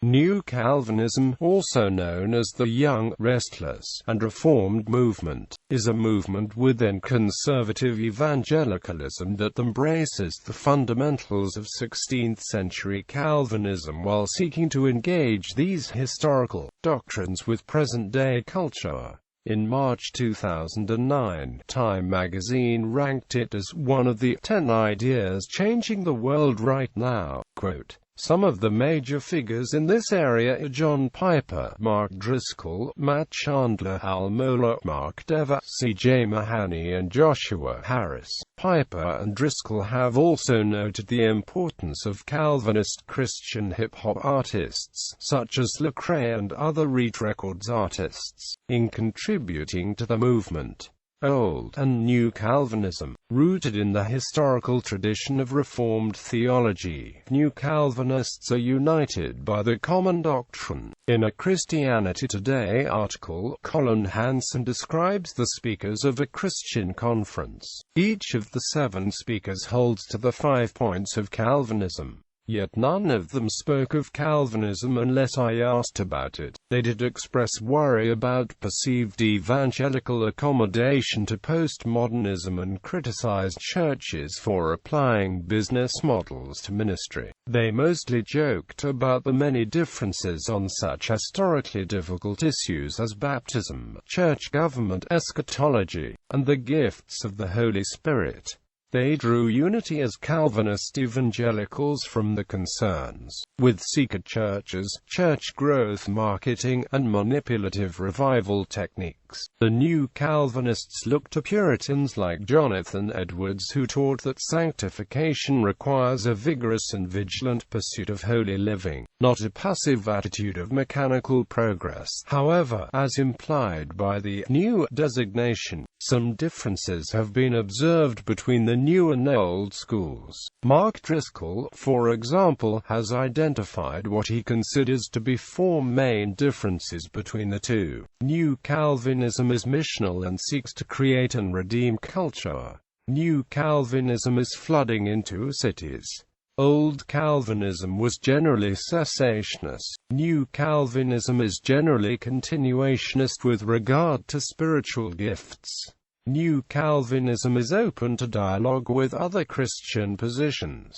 New Calvinism, also known as the Young, Restless, and Reformed movement, is a movement within conservative evangelicalism that embraces the fundamentals of 16th-century Calvinism while seeking to engage these historical doctrines with present-day culture. In March 2009, Time magazine ranked it as one of the 10 ideas changing the world right now. Quote, "Some of the major figures in this area are John Piper, Mark Driscoll, Matt Chandler, Al Mohler, Mark Dever, C.J.Mahaney and Joshua Harris. Piper and Driscoll have also noted the importance of Calvinist Christian hip-hop artists, such as Lecrae and other Reed Records artists, in contributing to the movement. Old and New Calvinism, rooted in the historical tradition of Reformed theology, New Calvinists are united by the common doctrine." In a Christianity Today article, Colin Hansen describes the speakers of a Christian conference. Each of the 7 speakers holds to the 5 points of Calvinism. Yet none of them spoke of Calvinism unless I asked about it. They did express worry about perceived evangelical accommodation to postmodernism and criticized churches for applying business models to ministry. They mostly joked about the many differences on such historically difficult issues as baptism, church government, eschatology, and the gifts of the Holy Spirit. They drew unity as Calvinist evangelicals from the concerns with secret churches, church growth marketing, and manipulative revival techniques. The New Calvinists looked to Puritans like Jonathan Edwards, who taught that sanctification requires a vigorous and vigilant pursuit of holy living, not a passive attitude of mechanical progress. However, as implied by the new designation, some differences have been observed between the new and old schools. Mark Driscoll, for example, has identified what he considers to be 4 main differences between the two. New Calvinism is missional and seeks to create and redeem culture. New Calvinism is flooding into cities. Old Calvinism was generally cessationist. New Calvinism is generally continuationist with regard to spiritual gifts. New Calvinism is open to dialogue with other Christian positions.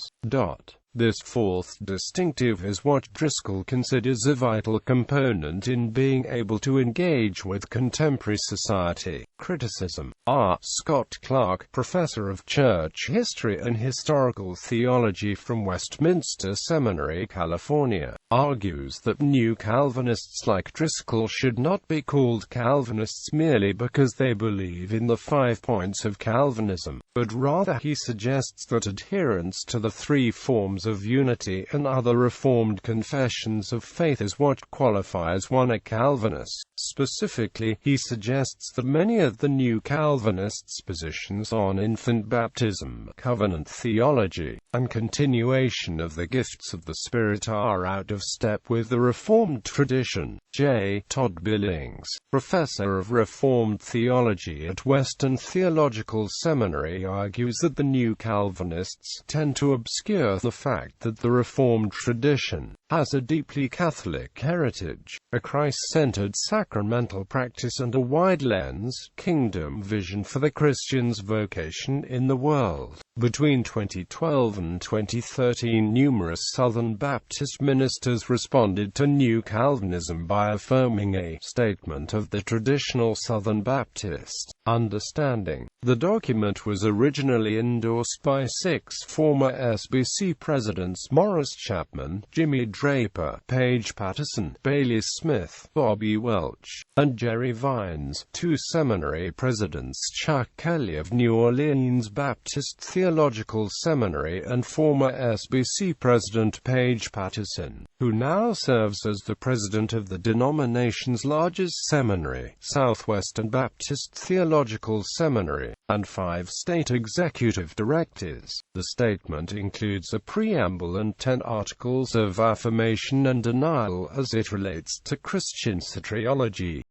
This 4th distinctive is what Driscoll considers a vital component in being able to engage with contemporary society. Criticism. R. Scott Clark, professor of church history and historical theology from Westminster Seminary, California, argues that New Calvinists like Driscoll should not be called Calvinists merely because they believe in the 5 points of Calvinism, but rather he suggests that adherence to the 3 forms of unity and other Reformed confessions of faith is what qualifies one a Calvinist. Specifically, he suggests that many of the New Calvinists' positions on infant baptism, covenant theology, and continuation of the gifts of the Spirit are out of step with the Reformed tradition. J. Todd Billings, professor of Reformed theology at Western Theological Seminary, argues that the New Calvinists tend to obscure the fact that the Reformed tradition has a deeply Catholic heritage, a Christ-centered sacramental practice and a wide lens, kingdom vision for the Christian's vocation in the world. Between 2012 and 2013, numerous Southern Baptist ministers responded to New Calvinism by affirming a statement of the traditional Southern Baptist understanding. The document was originally endorsed by 6 former SBC presidents: Morris Chapman, Jimmy Draper, Paige Patterson, Bailey Smith, Bobby Welch, and Jerry Vines. 2 seminary presidents, Chuck Kelly of New Orleans Baptist Theological Seminary and former SBC president Paige Patterson, who now serves as the president of the denomination's largest seminary, Southwestern Baptist Theological Seminary, and 5 state executive directors. The statement includes a preamble and 10 articles of affirmation and denial as it relates to Christian soteriology.